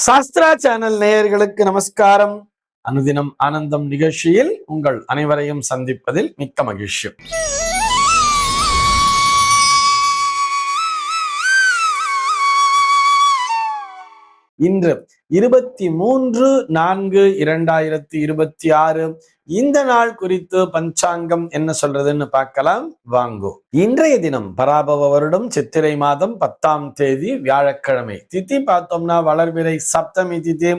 Sastra channel நேயர்களுக்கு நமஸ்காரம். அனுதினம் ஆனந்தம் நிகழ்ச்சியில் உங்கள் அனைவரையும் சந்திப்பதில் மிக்க மகிழ்ச்சி. இன்று 23/4/2026 இந்த நாள் குறித்து பஞ்சாங்கம் என்ன சொல்றதுன்னு பார்க்கலாம் வாங்கோ. இன்றைய தினம் பராபவ வருடம் சித்திரை மாதம் 10ஆம் தேதி வியாழக்கிழமை. திதி பார்த்தோம்னா வளர்பிறை சப்தமி திதி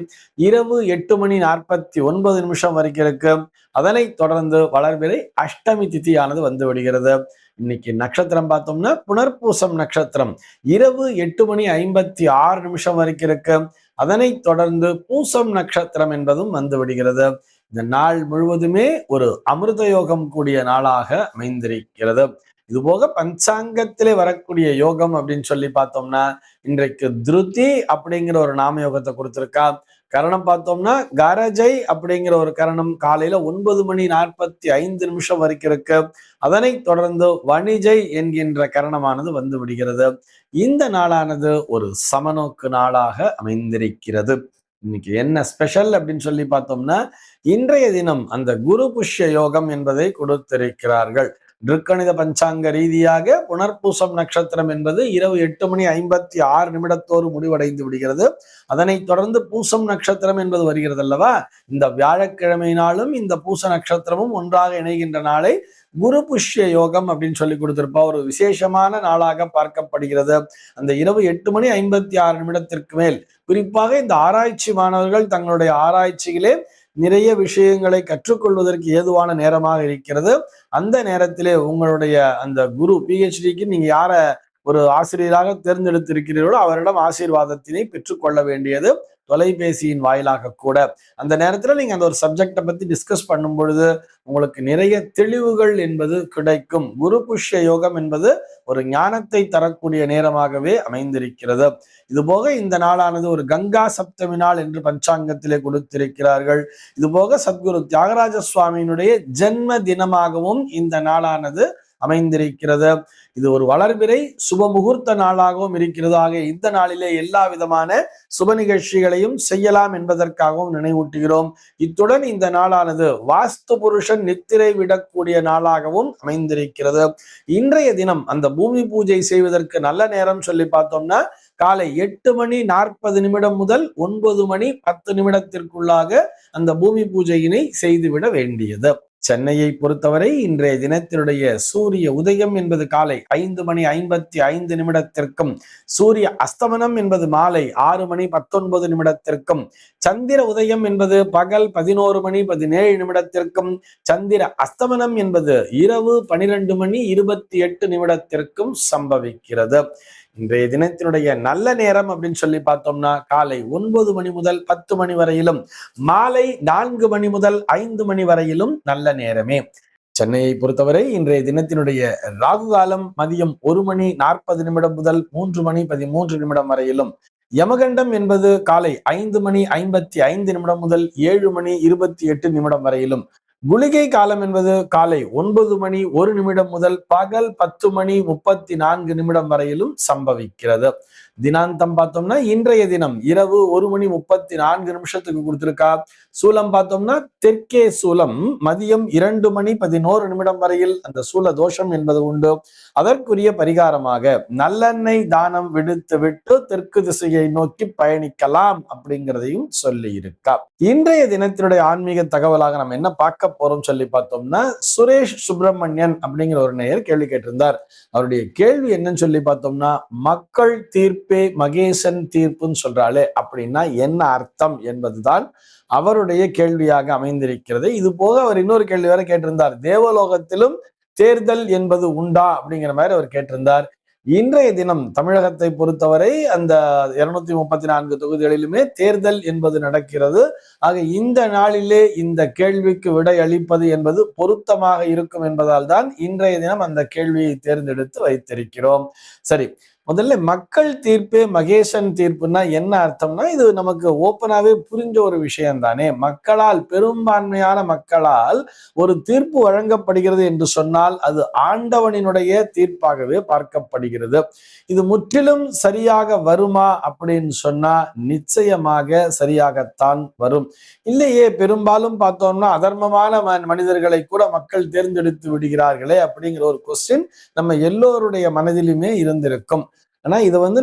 இரவு 8:49 வரைக்கும் இருக்கு. அதனைத் தொடர்ந்து வளர்பிறை அஷ்டமி திதியானது வந்து விடுகிறது. இன்னைக்கு நட்சத்திரம் பார்த்தோம்னா புனர்பூசம் நட்சத்திரம் இரவு 8:56 வரைக்கும் இருக்கு. அதனைத் தொடர்ந்து பூசம் நட்சத்திரம் என்பதும் வந்து விடுகிறது. இந்த நாள் முழுவதுமே ஒரு அமிர்த யோகம் கூடிய நாளாக அமைந்திருக்கிறது. இதுபோக பஞ்சாங்கத்திலே வரக்கூடிய யோகம் அப்படின்னு சொல்லி பார்த்தோம்னா இன்றைக்கு திருதி அப்படிங்கிற ஒரு நாம யோகத்தை கொடுத்திருக்கா. கரணம் பார்த்தோம்னா கரஜை அப்படிங்கிற ஒரு கரணம் காலையில 9:45 வரைக்கும் இருக்கு. அதனை தொடர்ந்து வணிஜை என்கின்ற கரணமானது வந்து விடுகிறது. இந்த நாளானது ஒரு சமநோக்கு நாளாக அமைந்திருக்கிறது. இன்னைக்கு என்ன ஸ்பெஷல் அப்படின்னு சொல்லி பார்த்தோம்னா இன்றைய தினம் அந்த குரு புஷ்ய யோகம் என்பதை கொடுத்திருக்கிறார்கள். திருக்கணித பஞ்சாங்க ரீதியாக புனர்பூசம் நட்சத்திரம் என்பது இரவு 8:56 முடிவடைந்து விடுகிறது. அதனைத் தொடர்ந்து பூசம் நட்சத்திரம் என்பது வருகிறது அல்லவா. இந்த வியாழக்கிழமை நாளும் இந்த பூச நட்சத்திரமும் ஒன்றாக இணைகின்ற நாளை குரு புஷ்ய யோகம் அப்படின்னு சொல்லி கொடுத்திருப்பா. ஒரு விசேஷமான நாளாக பார்க்கப்படுகிறது. அந்த இரவு 8:56 மேல் குறிப்பாக இந்த ஆராய்ச்சி மாணவர்கள் தங்களுடைய ஆராய்ச்சியிலே நிறைய விஷயங்களை கற்றுக்கொள்வதற்கு ஏதுவான நேரமாக இருக்கிறது. அந்த நேரத்திலே உங்களுடைய அந்த குரு PhDக்கு நீங்க யார ஒரு ஆசிரியராக தேர்ந்தெடுத்திருக்கிறீர்களோ அவரிடம் ஆசீர்வாதத்தினை பெற்றுக்கொள்ள வேண்டியது தொலைபேசியின் வாயிலாக கூட. அந்த நேரத்துல நீங்க அந்த ஒரு சப்ஜெக்டை பத்தி டிஸ்கஸ் பண்ணும் பொழுது உங்களுக்கு நிறைய தெளிவுகள் என்பது கிடைக்கும். குரு புஷ்ய யோகம் என்பது ஒரு ஞானத்தை தரக்கூடிய நேரமாகவே அமைந்திருக்கிறது. இதுபோக இந்த நாளானது ஒரு கங்கா சப்தமி நாள் என்று பஞ்சாங்கத்திலே கொடுத்திருக்கிறார்கள். இதுபோக சத்குரு தியாகராஜ சுவாமியினுடைய ஜென்ம தினமாகவும் இந்த நாளானது அமைந்திருக்கிறது. இது ஒரு வளர்பிறை சுப முகூர்த்த நாளாகவும் இருக்கிறது. ஆக இந்த நாளிலே எல்லா விதமான சுப நிகழ்ச்சிகளையும் செய்யலாம் என்பதற்காகவும் நினைவூட்டுகிறோம். இத்துடன் இந்த நாளானது வாஸ்து புருஷன் நித்திரை விடக்கூடிய நாளாகவும் அமைந்திருக்கிறது. இன்றைய தினம் அந்த பூமி பூஜை செய்வதற்கு நல்ல நேரம் சொல்லி பார்த்தோம்னா காலை 8:40 முதல் 9:10 அந்த பூமி பூஜையினை செய்துவிட வேண்டியது. சென்னையை பொறுத்தவரை இன்றைய தினத்தினுடைய சூரிய உதயம் என்பது காலை 5:55 சூரிய அஸ்தமனம் என்பது மாலை 6:19 சந்திர உதயம் என்பது பகல் 11:17 சந்திர அஸ்தமனம் என்பது இரவு 12:28 சம்பவிக்கிறது. இன்றைய தினத்தினுடைய நல்ல நேரம் அப்படின்னு சொல்லி பார்த்தோம்னா காலை 9 முதல் 10 வரையிலும் மாலை 4 முதல் 5 வரையிலும் நல்ல நேரமே. சென்னையை பொறுத்தவரை இன்றைய தினத்தினுடைய ராகு காலம் மதியம் 1:40 முதல் 3:13 வரையிலும், யமகண்டம் என்பது காலை 5:55 முதல் 7:28 வரையிலும், குளிகை காலம் என்பது காலை 9:01 முதல் பகல் 10:34 வரையிலும் சம்பவிக்கிறது. தினாந்தம் பார்த்தோம்னா இன்றைய தினம் இரவு 1:34 கொடுத்திருக்கா. சூலம் பார்த்தோம்னா தெற்கே சூலம் மதியம் 2:11 வரையில் அந்த சூல தோஷம் என்பது உண்டு. அதற்குரிய பரிகாரமாக நல்லெண்ணெய் தானம் விடுத்து விட்டு தெற்கு திசையை நோக்கி பயணிக்கலாம் அப்படிங்கிறதையும் சொல்லி இருக்கா. இன்றைய தினத்தினுடைய ஆன்மீக தகவலாக நம்ம என்ன பார்க்க போறோம் சொல்லி பார்த்தோம்னா சுரேஷ் சுப்பிரமணியன் அப்படிங்கிற ஒரு நேயர் கேள்வி கேட்டிருந்தார். அவருடைய கேள்வி என்னன்னு சொல்லி பார்த்தோம்னா மக்கள் தீர்ப்பே மகேசன் தீர்ப்புன்னு சொல்றாளே அப்படின்னா என்ன அர்த்தம் என்பதுதான் அவருடைய கேள்வியாக அமைந்திருக்கிறது. இது போக அவர் இன்னொரு கேள்வி வேற கேட்டிருந்தார். தேவலோகத்திலும் தேர்தல் என்பது உண்டா அப்படிங்கிற மாதிரி அவர் கேட்டிருந்தார். இன்றைய தினம் தமிழகத்தை பொறுத்தவரை அந்த 234 தொகுதிகளிலுமே தேர்தல் என்பது நடக்கிறது. ஆக இந்த நாளிலே இந்த கேள்விக்கு விடை அளிப்பது என்பது பொருத்தமாக இருக்கும் என்பதால் தான் இன்றைய தினம் அந்த கேள்வியை தேர்ந்தெடுத்து வைத்திருக்கிறோம். சரி, முதல்ல மக்கள் தீர்ப்பே மகேசன் தீர்ப்புன்னா என்ன அர்த்தம்னா, இது நமக்கு ஓப்பனாவே புரிஞ்ச ஒரு விஷயம் தானே. மக்களால், பெரும்பான்மையான மக்களால் ஒரு தீர்ப்பு வழங்கப்படுகிறது என்று சொன்னால் அது ஆண்டவனினுடைய தீர்ப்பாகவே பார்க்கப்படுகிறது. இது முற்றிலும் சரியாக வருமா அப்படின்னு சொன்னா நிச்சயமாக சரியாகத்தான் வரும். இல்லையே, பெரும்பாலும் பார்த்தோம்னா அதர்மமான மனிதர்களை கூட மக்கள் தேர்ந்தெடுத்து விடுகிறார்களே அப்படிங்கிற ஒரு கொஸ்டின் நம்ம எல்லோருடைய மனதிலுமே இருந்திருக்கும். ஆனா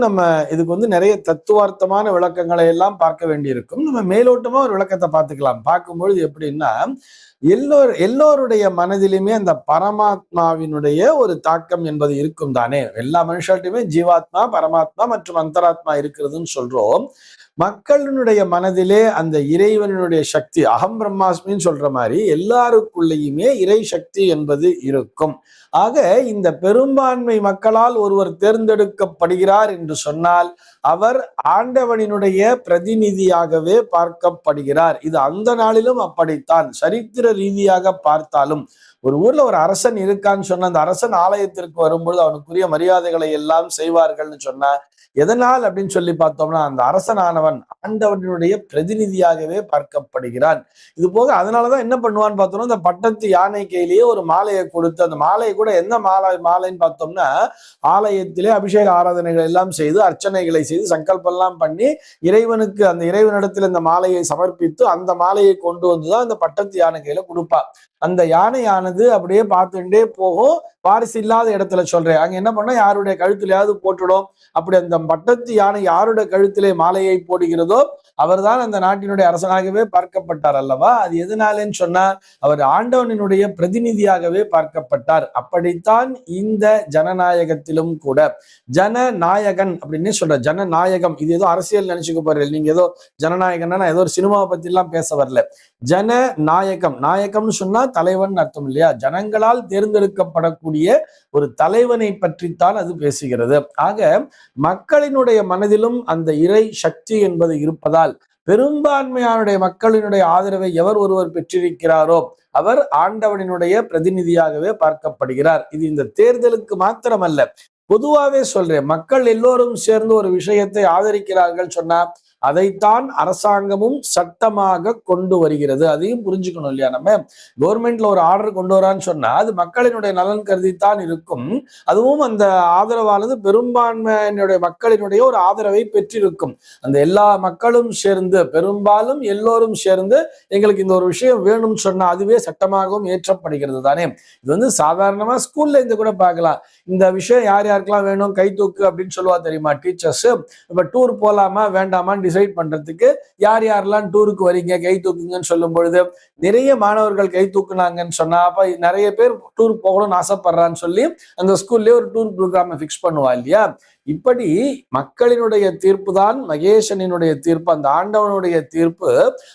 நம்ம இதுக்கு நிறைய தத்துவார்த்தமான விளக்கங்களை எல்லாம் பார்க்க வேண்டியிருக்கும். நம்ம மேலோட்டமா ஒரு விளக்கத்தை பார்த்துக்கலாம். பார்க்கும்பொழுது எப்படின்னா, எல்லோருடைய மனதிலுமே அந்த பரமாத்மாவினுடைய ஒரு தாக்கம் என்பது இருக்கும் தானே. எல்லா மனுஷர்கிட்டயுமே ஜீவாத்மா, பரமாத்மா மற்றும் அந்தராத்மா இருக்கிறதுன்னு சொல்றோம். மக்களினுடைய மனதிலே அந்த இறைவனுடைய சக்தி, அகம் பிரம்மாஸ்மின்னு சொல்ற மாதிரி எல்லாருக்குள்ளேயுமே இறை சக்தி என்பது இருக்கும். ஆக இந்த பெரும்பான்மை மக்களால் ஒருவர் தேர்ந்தெடுக்கப்படுகிறார் என்று சொன்னால் அவர் ஆண்டவனினுடைய பிரதிநிதியாகவே பார்க்கப்படுகிறார். இது அந்த நாளிலும் அப்படித்தான். சரித்திர ரீதியாக பார்த்தாலும் ஒரு ஊர்ல ஒரு அரசன் இருக்கான்னு சொன்ன அந்த அரசன் ஆலயத்திற்கு வரும்பொழுது அவனுக்குரிய மரியாதைகளை எல்லாம் செய்வார்கள்னு சொன்னா எதனால் அப்படின்னு சொல்லி பார்த்தோம்னா, அந்த அரசனானவன் ஆண்டவனுடைய பிரதிநிதியாகவே பார்க்கப்படுகிறான். இது போக அதனாலதான் என்ன பண்ணுவான்னு பார்த்தோம்னா, இந்த பட்டத்து யானை கையிலேயே ஒரு மாலையை கொடுத்து, அந்த மாலையை கூட என்ன மாலைன்னு பார்த்தோம்னா, ஆலயத்திலே அபிஷேக ஆராதனைகள் எல்லாம் செய்து, அர்ச்சனைகளை செய்து, சங்கல்பம் எல்லாம் பண்ணி இறைவனுக்கு, அந்த இறைவனிடத்தில் இந்த மாலையை சமர்ப்பித்து அந்த மாலையை கொண்டு வந்துதான் அந்த பட்டத்து யானை கையில கொடுப்பா. அந்த யானையானது அப்படியே பார்த்துட்டே போகும். வாரிசு இல்லாத இடத்துல சொல்றேன், அங்க என்ன பண்ணா யாருடைய கழுத்திலேயாவது போட்டுடும். அப்படி அந்த பட்டத்து யானை யாருடைய கழுத்திலே மாலையை போடுகிறதோ அவர்தான் அந்த நாட்டினுடைய அரசனாகவே பார்க்கப்பட்டார் அல்லவா. அது எதனாலேன்னு சொன்னா அவர் ஆண்டவனினுடைய பிரதிநிதியாகவே பார்க்கப்பட்டார். அப்படித்தான் இந்த ஜனநாயகத்திலும் கூட. ஜனநாயகன் அப்படின்னு சொல்ற, ஜனநாயகம் இது ஏதோ அரசியல் நினைச்சுக்க போறீங்க. நீங்க ஏதோ ஜனநாயகன்னா ஏதோ ஒரு சினிமாவை பத்தி எல்லாம் பேச வரல. ஜனநாயகம், நாயகம்னு சொன்னா தலைவன் அர்த்தம் இல்லையா. ஜனங்களால் தேர்ந்தெடுக்கப்படக்கூடிய ஒரு தலைவனை பற்றித்தான் அது பேசுகிறது. ஆக மக்களினுடைய மனதிலும் அந்த இறை சக்தி என்பது இருப்பதால் பெரும்பான்மையானுடைய மக்களினுடைய ஆதரவை எவர் ஒருவர் பெற்றிருக்கிறாரோ அவர் ஆண்டவனினுடைய பிரதிநிதியாகவே பார்க்கப்படுகிறார். இது இந்த தேர்தலுக்கு மாத்திரமல்ல, பொதுவாவே சொல்றேன். மக்கள் எல்லோரும் சேர்ந்து ஒரு விஷயத்தை ஆதரிக்கிறார்கள் சொன்னா அதைத்தான் அரசாங்கமும் சட்டமாக கொண்டு வருகிறது. அதையும் புரிஞ்சுக்கணும் இல்லையா. நம்ம கவர்மெண்ட்ல ஒரு ஆர்டர் கொண்டு வரான்னு சொன்னா அது மக்களினுடைய நலன் கருதித்தான் இருக்கும். அதுவும் அந்த ஆதரவானது பெரும்பான்மையினுடைய மக்களினுடைய ஒரு ஆதரவை பெற்றிருக்கும். அந்த எல்லா மக்களும் சேர்ந்து, பெரும்பாலும் எல்லோரும் சேர்ந்து எங்களுக்கு இந்த ஒரு விஷயம் வேணும்னு சொன்னா அதுவே சட்டமாகவும் ஏற்றப்படுகிறது தானே. இது சாதாரணமா ஸ்கூல்ல இருந்து கூட பார்க்கலாம். இந்த விஷயம் யார் யாருக்கெல்லாம் வேணும், கை தூக்கு அப்படின்னு சொல்லுவா தெரியுமா டீச்சர்ஸ். இப்ப டூர் போலாமா வேண்டாமான்னு டிசைட் பண்றதுக்கு யார் யாரெல்லாம் டூருக்கு வரீங்க கை தூக்குங்கன்னு சொல்லும் பொழுது நிறைய மாணவர்கள் கை தூக்குனாங்கன்னு சொன்னா அப்ப நிறைய பேர் டூர் போகணும்னு ஆசைப்படுறான்னு சொல்லி அந்த ஸ்கூல்லயே ஒரு டூர் ப்ரோக்ராம் ஃபிக்ஸ் பண்ணுவா இல்லையா. இப்படி மக்களினுடைய தீர்ப்பு தான் மகேசனினுடைய தீர்ப்பு, அந்த ஆண்டவனுடைய தீர்ப்பு.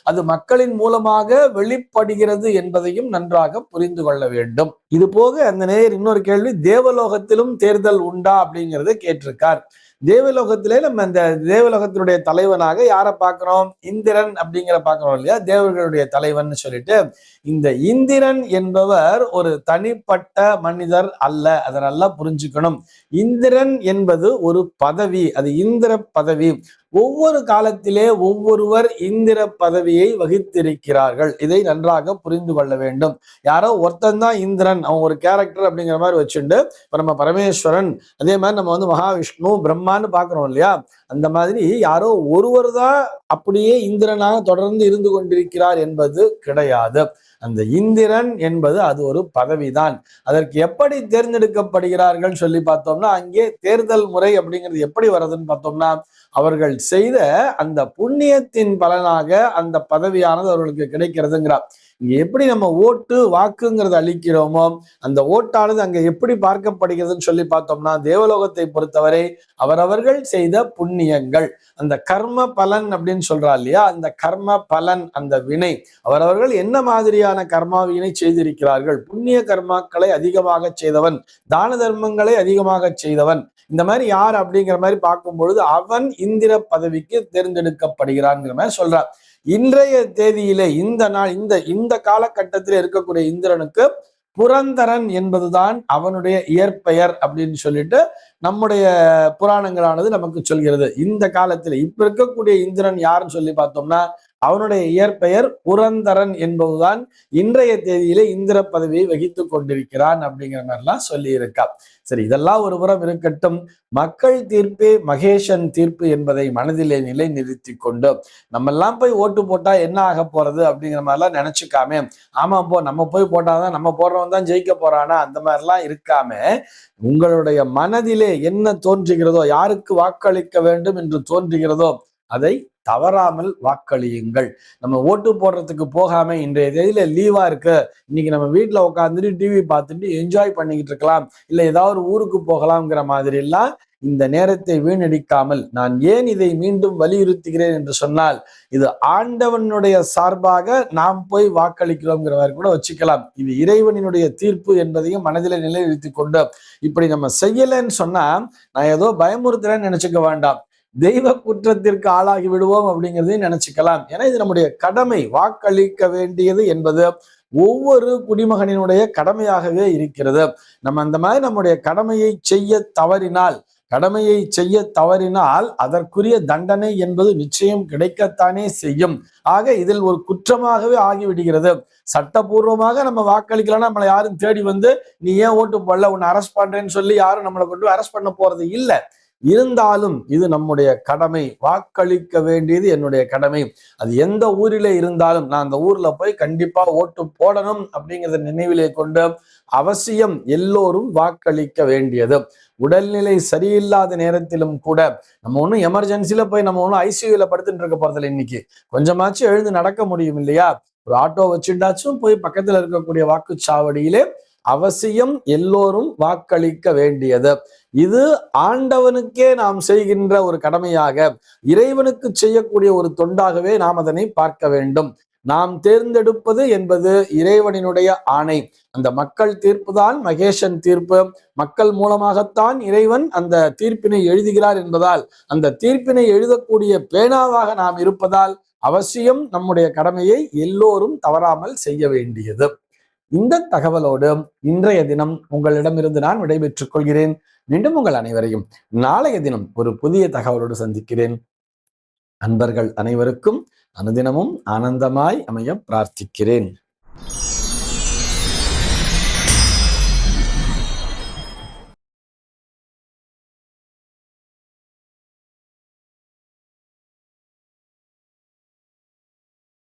அது மக்களின் மூலமாக வெளிப்படுகிறது என்பதையும் நன்றாக புரிந்து கொள்ள வேண்டும். இது போக அந்த நேயர் இன்னொரு கேள்வி, தேவலோகத்திலும் தேர்தல் உண்டா அப்படிங்கிறத கேட்டிருக்கார். தேவலோகத்திலே நம்ம இந்த தேவலோகத்தினுடைய தலைவனாக யாரை பார்க்கிறோம், இந்திரன் அப்படிங்கிற பார்க்கிறோம் இல்லையா, தேவர்களுடைய தலைவன் சொல்லிட்டு. இந்த இந்திரன் என்பவர் ஒரு தனிப்பட்ட மனிதர் அல்ல, அதை நல்லா புரிஞ்சுக்கணும். இந்திரன் என்பது ஒரு பதவி, அது இந்திர பதவி. ஒவ்வொரு காலத்திலே ஒவ்வொருவர் இந்திர பதவியை வகித்திருக்கிறார்கள். இதை நன்றாக புரிந்து கொள்ள வேண்டும். யாரோ ஒருத்தன் தான் இந்திரன், அவன் ஒரு கேரக்டர் அப்படிங்கிற மாதிரி வச்சுண்டு இப்ப நம்ம பரமேஸ்வரன், அதே மாதிரி நம்ம மகாவிஷ்ணு, பிரம்மான்னு பாக்குறோம் இல்லையா. அந்த மாதிரி யாரோ ஒருவர் தான் அப்படியே இந்திரனாக தொடர்ந்து இருந்து கொண்டிருக்கிறார் என்பது கிடையாது. அந்த இந்திரன் என்பது அது ஒரு பதவிதான். அதற்கு எப்படி தேர்ந்தெடுக்கப்படுகிறார்கள் சொல்லி பார்த்தோம்னா, அங்கே தேர்தல் முறை அப்படிங்கிறது எப்படி வருதுன்னு பார்த்தோம்னா, அவர்கள் செய்த அந்த புண்ணியத்தின் பலனாக அந்த பதவியானது அவர்களுக்கு கிடைக்கிறதுங்கிறார். இங்க எப்படி நம்ம ஓட்டு வாக்குங்கிறத அளிக்கிறோமோ அந்த ஓட்டானது அங்க எப்படி பார்க்கப்படுகிறதுன்னு சொல்லி பார்த்தோம்னா, தேவலோகத்தை பொறுத்தவரை அவரவர்கள் செய்த புண்ணியங்கள், அந்த கர்ம பலன் அப்படின்னு சொல்றா இல்லையா, அந்த கர்ம பலன், அந்த வினை, அவரவர்கள் என்ன மாதிரியான கர்மாவினை செய்திருக்கிறார்கள். புண்ணிய கர்மாக்களை அதிகமாக செய்தவன், தான தர்மங்களை அதிகமாக செய்தவன், இந்த மாதிரி யார் அப்படிங்கிற மாதிரி பார்க்கும் பொழுது அவன் இந்திர பதவிக்கு தேர்ந்தெடுக்கப்படுகிறான்ங்கிற மாதிரி சொல்றார். இன்றைய தேதியிலே இந்த நாள் இந்த காலகட்டத்தில் இருக்கக்கூடிய இந்திரனுக்கு புரந்தரன் என்பதுதான் அவனுடைய இயற்பெயர் அப்படின்னு சொல்லிட்டு நம்முடைய புராணங்களானது நமக்கு சொல்கிறது. இந்த காலத்துல இப்ப இருக்கக்கூடிய இந்திரன் யாருன்னு சொல்லி பார்த்தோம்னா அவனுடைய இயற்பெயர் புரந்தரன் என்பதுதான் இன்றைய தேதியிலே இந்திர பதவியை வகித்துக் கொண்டிருக்கிறான் அப்படிங்கிற மாதிரிலாம் சொல்லி இருக்கா. சரி, இதெல்லாம் ஒரு புறம் இருக்கட்டும். மக்கள் தீர்ப்பே மகேஷன் தீர்ப்பு என்பதை மனதிலே நிலை நிறுத்தி கொண்டு நம்ம எல்லாம் போய் ஓட்டு போட்டா என்ன ஆக போறது அப்படிங்கிற மாதிரிலாம் நினைச்சுக்காம, ஆமா போ நம்ம போய் போட்டாதான் நம்ம போடுறவன் தான் ஜெயிக்க போறானா அந்த மாதிரிலாம் இருக்காம, உங்களுடைய மனதிலே என்ன தோன்றுகிறதோ, யாருக்கு வாக்களிக்க வேண்டும் என்று தோன்றுகிறதோ அதை தவறாமல் வாக்களியுங்கள். நம்ம ஓட்டு போடுறதுக்கு போகாம இன்றைய தேதியில லீவா இருக்கு, இன்னைக்கு நம்ம வீட்டுல உட்காந்துட்டு டிவி பார்த்துட்டு என்ஜாய் பண்ணிக்கிட்டு இருக்கலாம், இல்ல ஏதாவது ஒரு ஊருக்கு போகலாம்ங்கிற மாதிரி எல்லாம் இந்த நேரத்தை வீணடிக்காமல், நான் ஏன் இதை மீண்டும் வலியுறுத்துகிறேன் என்று சொன்னால், இது ஆண்டவனுடைய சார்பாக நாம் போய் வாக்களிக்கிறோம்ங்கிற மாதிரி கூட வச்சுக்கலாம். இது இறைவனினுடைய தீர்ப்பு என்பதையும் மனதில் நிலைநிறுத்தி கொண்டு இப்படி நம்ம செய்யலைன்னு சொன்னா நான் ஏதோ பயமுறுத்துறேன்னு நினைச்சுக்க வேண்டாம், தெய்வ குற்றத்திற்கு ஆளாகி விடுவோம் அப்படிங்கிறதையும் நினைச்சுக்கலாம். ஏன்னா இது நம்முடைய கடமை. வாக்களிக்க வேண்டியது என்பது ஒவ்வொரு குடிமகனினுடைய கடமையாகவே இருக்கிறது. நம்ம அந்த மாதிரி நம்முடைய கடமையை செய்ய தவறினால் அதற்குரிய தண்டனை என்பது நிச்சயம் கிடைக்கத்தானே செய்யும். ஆக இதில் ஒரு குற்றமாகவே ஆகிவிடுகிறது. சட்டபூர்வமாக நம்ம வாக்களிக்கலாம், நம்மளை யாரும் தேடி வந்து நீ ஏன் ஓட்டு போடல, உன்னை அரெஸ்ட் பண்றேன்னு சொல்லி யாரும் நம்மளை கொண்டு அரெஸ்ட் பண்ண போறது இல்லை. இருந்தாலும் இது நம்முடைய கடமை. வாக்களிக்க வேண்டியது என்னுடைய கடமை. அது எந்த ஊரிலே இருந்தாலும் நான் அந்த ஊர்ல போய் கண்டிப்பா ஓட்டு போடணும் அப்படிங்கிறத நினைவிலே கொண்டு அவசியம் எல்லோரும் வாக்களிக்க வேண்டியது. உடல்நிலை சரியில்லாத நேரத்திலும் கூட நம்ம ஒன்றும் எமர்ஜென்சில போய் நம்ம ஒன்றும் ஐசியூல படுத்துட்டு இருக்க போறதில்ல. இன்னைக்கு கொஞ்சமாச்சும் எழுந்து நடக்க முடியும் இல்லையா, ஒரு ஆட்டோ வச்சுட்டாச்சும் போய் பக்கத்துல இருக்கக்கூடிய வாக்குச்சாவடியிலே அவசியம் எல்லோரும் வாக்களிக்க வேண்டியது. இது ஆண்டவனுக்கே நாம் செய்கின்ற ஒரு கடமையாக, இறைவனுக்கு செய்யக்கூடிய ஒரு தொண்டாகவே நாம் அதனை பார்க்க வேண்டும். நாம் தேர்ந்தெடுப்பது என்பது இறைவனினுடைய ஆணை. அந்த மக்கள் தீர்ப்பு தான் மகேஷன் தீர்ப்பு. மக்கள் மூலமாகத்தான் இறைவன் அந்த தீர்ப்பினை எழுதுகிறார் என்பதால், அந்த தீர்ப்பினை எழுதக்கூடிய பேனாவாக நாம் இருப்பதால் அவசியம் நம்முடைய கடமையை எல்லோரும் தவறாமல் செய்ய வேண்டியது. இந்த தகவலோடு இன்றைய தினம் உங்களிடமிருந்து நான் விடைபெற்றுக் கொள்கிறேன். மீண்டும் உங்கள் அனைவரையும் நாளைய தினம் ஒரு புதிய தகவலோடு சந்திக்கிறேன். அன்பர்கள் அனைவருக்கும் அனுதினமும் ஆனந்தமாய் அமைய பிரார்த்திக்கிறேன்.